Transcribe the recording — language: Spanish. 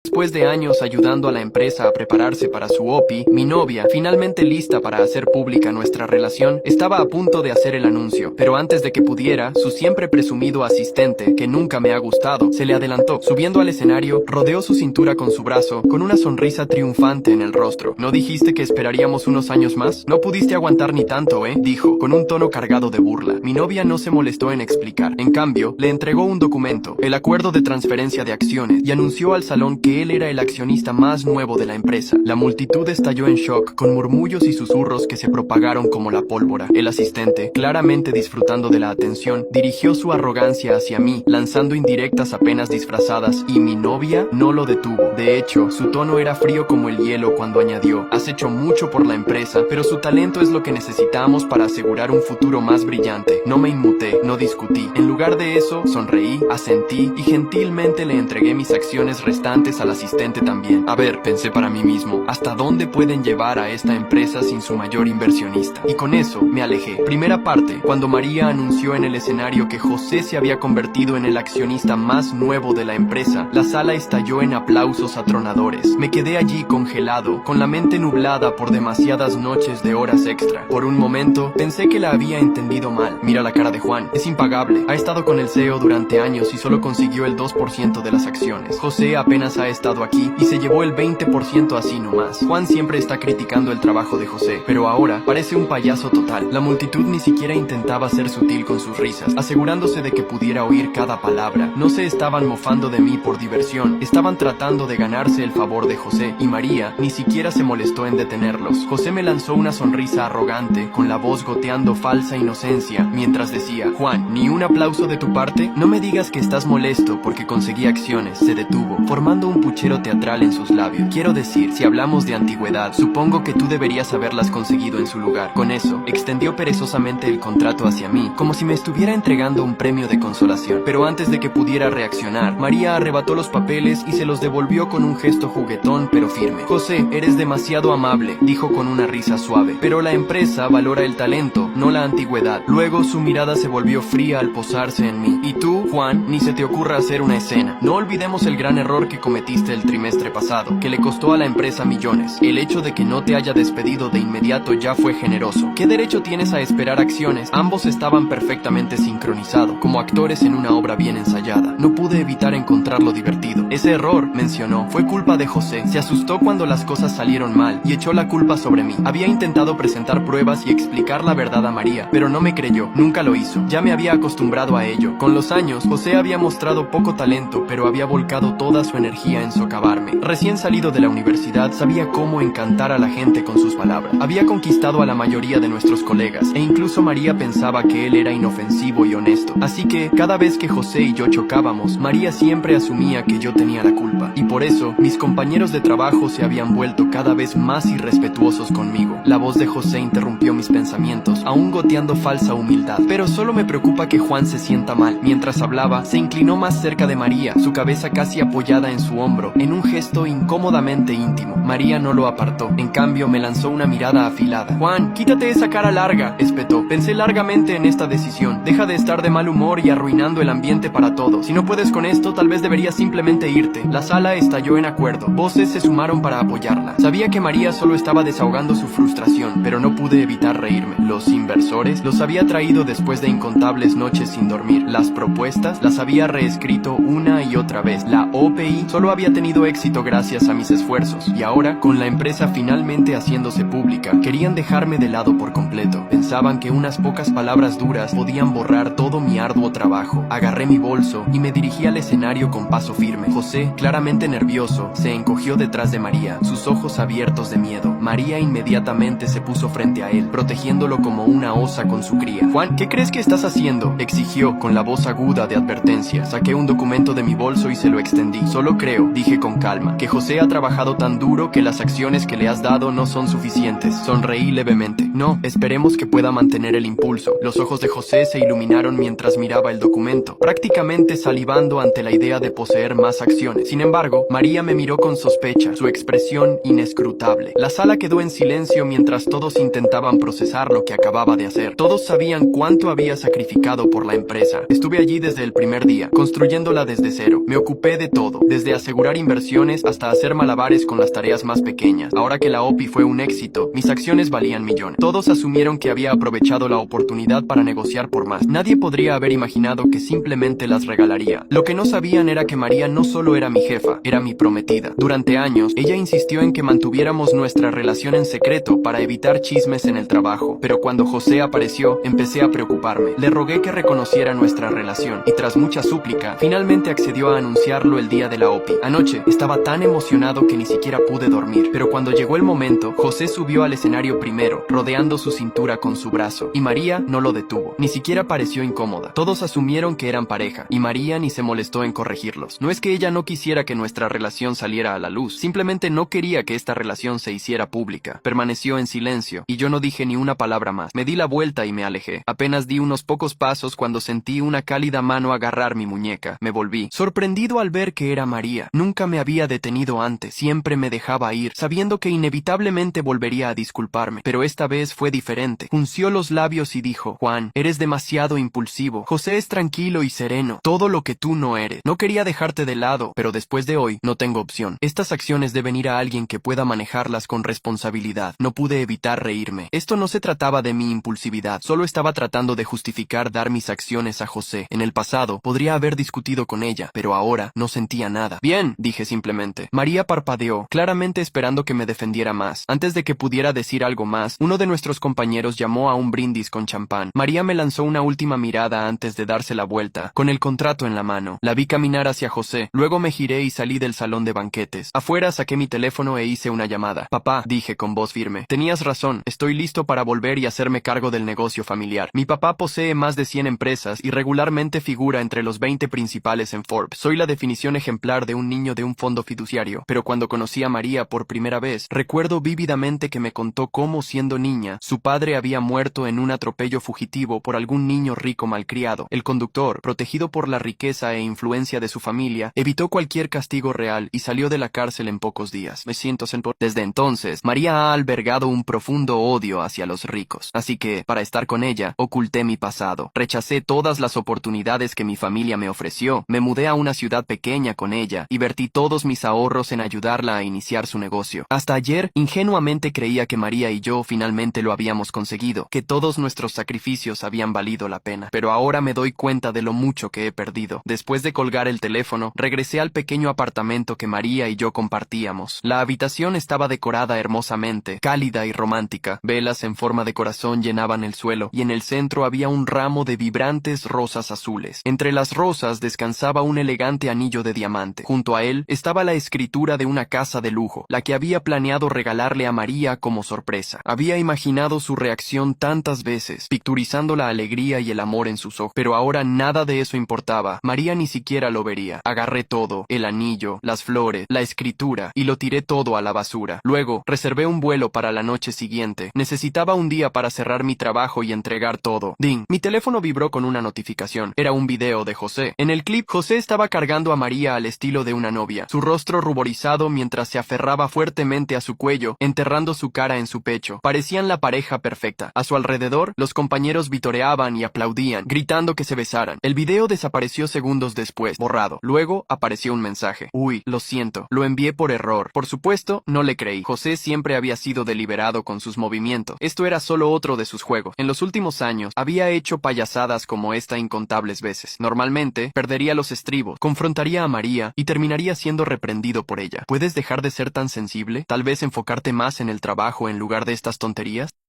Después de años ayudando a la empresa a prepararse para su OPI, mi novia, finalmente lista para hacer pública nuestra relación, estaba a punto de hacer el anuncio. Pero antes de que pudiera, su siempre presumido asistente, que nunca me ha gustado, se le adelantó. Subiendo al escenario, rodeó su cintura con su brazo, con una sonrisa triunfante en el rostro. ¿No dijiste que esperaríamos unos años más? No pudiste aguantar ni tanto, dijo, con un tono cargado de burla. Mi novia no se molestó en explicar. En cambio, le entregó un documento, el acuerdo de transferencia de acciones, y anunció al salón que él era el accionista más nuevo de la empresa. La multitud estalló en shock, con murmullos y susurros que se propagaron como la pólvora. El asistente, claramente disfrutando de la atención, dirigió su arrogancia hacia mí, lanzando indirectas apenas disfrazadas, y mi novia no lo detuvo. De hecho, su tono era frío como el hielo cuando añadió: has hecho mucho por la empresa, pero su talento es lo que necesitamos para asegurar un futuro más brillante. No me inmuté, no discutí. En lugar de eso, sonreí, asentí y gentilmente le entregué mis acciones restantes al asistente también. A ver, pensé para mí mismo, ¿hasta dónde pueden llevar a esta empresa sin su mayor inversionista? Y con eso me alejé. Primera parte, cuando María anunció en el escenario que José se había convertido en el accionista más nuevo de la empresa, la sala estalló en aplausos atronadores. Me quedé allí congelado, con la mente nublada por demasiadas noches de horas extra. Por un momento, pensé que la había entendido mal. Mira la cara de Juan, es impagable. Ha estado con el CEO durante años y solo consiguió el 2% de las acciones. José apenas ha estado aquí y se llevó el 20% así nomás. Juan siempre está criticando el trabajo de José, pero ahora parece un payaso total. La multitud ni siquiera intentaba ser sutil con sus risas, asegurándose de que pudiera oír cada palabra. No se estaban mofando de mí por diversión, estaban tratando de ganarse el favor de José, y María ni siquiera se molestó en detenerlos. José me lanzó una sonrisa arrogante, con la voz goteando falsa inocencia, mientras decía: Juan, ¿ni un aplauso de tu parte? No me digas que estás molesto porque conseguí acciones. Se detuvo, formando un puchero teatral en sus labios. Quiero decir, si hablamos de antigüedad, supongo que tú deberías haberlas conseguido en su lugar. Con eso, extendió perezosamente el contrato hacia mí, como si me estuviera entregando un premio de consolación. Pero antes de que pudiera reaccionar, María arrebató los papeles y se los devolvió con un gesto juguetón pero firme. José, eres demasiado amable, dijo con una risa suave, pero la empresa valora el talento, no la antigüedad. Luego su mirada se volvió fría al posarse en mí. Y tú, Juan, ni se te ocurra hacer una escena. No olvidemos el gran error que cometiste el trimestre pasado, que le costó a la empresa millones. El hecho de que no te haya despedido de inmediato ya fue generoso. ¿Qué derecho tienes a esperar acciones? Ambos estaban perfectamente sincronizados, como actores en una obra bien ensayada. No pude evitar encontrarlo divertido. Ese error, mencionó, fue culpa de José. Se asustó cuando las cosas salieron mal y echó la culpa sobre mí. Había intentado presentar pruebas y explicar la verdad a María, pero no me creyó. Nunca lo hizo. Ya me había acostumbrado a ello. Con los años, José había mostrado poco talento, pero había volcado toda su energía en socavarme. Recién salido de la universidad, sabía cómo encantar a la gente con sus palabras. Había conquistado a la mayoría de nuestros colegas, e incluso María pensaba que él era inofensivo y honesto. Así que, cada vez que José y yo chocábamos, María siempre asumía que yo tenía la culpa. Y por eso, mis compañeros de trabajo se habían vuelto cada vez más irrespetuosos conmigo. La voz de José interrumpió mis pensamientos, aún goteando falsa humildad. Pero solo me preocupa que Juan se sienta mal. Mientras hablaba, se inclinó más cerca de María, su cabeza casi apoyada en su hombro, en un gesto incómodamente íntimo. María no lo apartó. En cambio, me lanzó una mirada afilada. Juan, quítate esa cara larga, espetó. Pensé largamente en esta decisión. Deja de estar de mal humor y arruinando el ambiente para todos. Si no puedes con esto, tal vez deberías simplemente irte. La sala estalló en acuerdo. Voces se sumaron para apoyarla. Sabía que María solo estaba desahogando su frustración, pero no pude evitar reírme. Los inversores los había traído después de incontables noches sin dormir. Las propuestas las había reescrito una y otra vez. La OPI solo había tenido éxito gracias a mis esfuerzos, y ahora, con la empresa finalmente haciéndose pública, querían dejarme de lado por completo. Pensaban que unas pocas palabras duras podían borrar todo mi arduo trabajo. Agarré mi bolso y me dirigí al escenario con paso firme. José, claramente nervioso, se encogió detrás de María, sus ojos abiertos de miedo. María inmediatamente se puso frente a él, protegiéndolo como una osa con su cría. Juan, ¿qué crees que estás haciendo?, exigió con la voz aguda de advertencia. Saqué un documento de mi bolso y se lo extendí. Solo creo, dije con calma, que José ha trabajado tan duro que las acciones que le has dado no son suficientes. Sonreí levemente. No, esperemos que pueda mantener el impulso. Los ojos de José se iluminaron mientras miraba el documento, prácticamente salivando ante la idea de poseer más acciones. Sin embargo, María me miró con sospecha, su expresión inescrutable. La sala quedó en silencio mientras todos intentaban procesar lo que acababa de hacer. Todos sabían cuánto había sacrificado por la empresa. Estuve allí desde el primer día, construyéndola desde cero. Me ocupé de todo, desde asegurar inversiones hasta hacer malabares con las tareas más pequeñas. Ahora que la OPI fue un éxito, mis acciones valían millones. Todos asumieron que había aprovechado la oportunidad para negociar por más. Nadie podría haber imaginado que simplemente las regalaría. Lo que no sabían era que María no solo era mi jefa, era mi prometida. Durante años, ella insistió en que mantuviéramos nuestra relación en secreto para evitar chismes en el trabajo. Pero cuando José apareció, empecé a preocuparme. Le rogué que reconociera nuestra relación y tras mucha súplica, finalmente accedió a anunciarlo el día de la OPI. Anoche estaba tan emocionado que ni siquiera pude dormir. Pero cuando llegó el momento, José subió al escenario primero, rodeando su cintura con su brazo. Y María no lo detuvo. Ni siquiera pareció incómoda. Todos asumieron que eran pareja, y María ni se molestó en corregirlos. No es que ella no quisiera que nuestra relación saliera a la luz, simplemente no quería que esta relación se hiciera pública. Permaneció en silencio, y yo no dije ni una palabra más. Me di la vuelta y me alejé. Apenas di unos pocos pasos cuando sentí una cálida mano agarrar mi muñeca. Me volví, sorprendido al ver que era María. Nunca me había detenido antes, siempre me dejaba ir, sabiendo que inevitablemente volvería a disculparme. Pero esta vez fue diferente. Frunció los labios y dijo: Juan, eres demasiado impulsivo. José es tranquilo y sereno, todo lo que tú no eres. No quería dejarte de lado, pero después de hoy, no tengo opción. Estas acciones deben ir a alguien que pueda manejarlas con responsabilidad. No pude evitar reírme. Esto no se trataba de mi impulsividad, solo estaba tratando de justificar dar mis acciones a José. En el pasado, podría haber discutido con ella, pero ahora no sentía nada. Bien, dije simplemente. María parpadeó, claramente esperando que me defendiera más. Antes de que pudiera decir algo más, uno de nuestros compañeros llamó a un brindis con champán. María me lanzó una última mirada antes de darse la vuelta, con el contrato en la mano. La vi caminar hacia José, luego me giré y salí del salón de banquetes. Afuera saqué mi teléfono e hice una llamada. Papá, dije con voz firme, tenías razón, estoy listo para volver y hacerme cargo del negocio familiar. Mi papá posee más de 100 empresas y regularmente figura entre los 20 principales en Forbes. Soy la definición ejemplar de un niño de un fondo fiduciario, pero cuando conocí a María por primera vez, recuerdo vívidamente que me contó cómo, siendo niña, su padre había muerto en un atropello fugitivo por algún niño rico malcriado. El conductor, protegido por la riqueza e influencia de su familia, evitó cualquier castigo real y salió de la cárcel en pocos días. Me siento Desde entonces, María ha albergado un profundo odio hacia los ricos. Así que, para estar con ella, oculté mi pasado. Rechacé todas las oportunidades que mi familia me ofreció. Me mudé a una ciudad pequeña con ella y vertí todos mis ahorros en ayudarla a iniciar su negocio. Hasta ayer, ingenuamente creía que María y yo finalmente lo habíamos conseguido, que todos nuestros sacrificios habían valido la pena. Pero ahora me doy cuenta de lo mucho que he perdido. Después de colgar el teléfono, regresé al pequeño apartamento que María y yo compartíamos. La habitación estaba decorada hermosamente, cálida y romántica. Velas en forma de corazón llenaban el suelo, y en el centro había un ramo de vibrantes rosas azules. Entre las rosas descansaba un elegante anillo de diamante. Junto a él estaba la escritura de una casa de lujo, la que había planeado regalarle a María como sorpresa. Había imaginado su reacción tantas veces, picturizando la alegría y el amor en sus ojos. Pero ahora nada de eso importaba. María ni siquiera lo vería. Agarré todo, el anillo, las flores, la escritura, y lo tiré todo a la basura. Luego, reservé un vuelo para la noche siguiente. Necesitaba un día para cerrar mi trabajo y entregar todo. Ding. Mi teléfono vibró con una notificación. Era un video de José. En el clip, José estaba cargando a María al estilo de una novia, su rostro ruborizado mientras se aferraba fuertemente a su cuello, enterrando su cara en su pecho. Parecían la pareja perfecta. A su alrededor, los compañeros vitoreaban y aplaudían, gritando que se besaran. El video desapareció segundos después, borrado. Luego, apareció un mensaje. Uy, lo siento. Lo envié por error. Por supuesto, no le creí. José siempre había sido deliberado con sus movimientos. Esto era solo otro de sus juegos. En los últimos años, había hecho payasadas como esta incontables veces. Normalmente, perdería los estribos, confrontaría a María y terminaría siendo reprendido por ella. ¿Puedes dejar de ser tan sensible? ¿Tal vez enfocarte más en el trabajo en lugar de estas tonterías?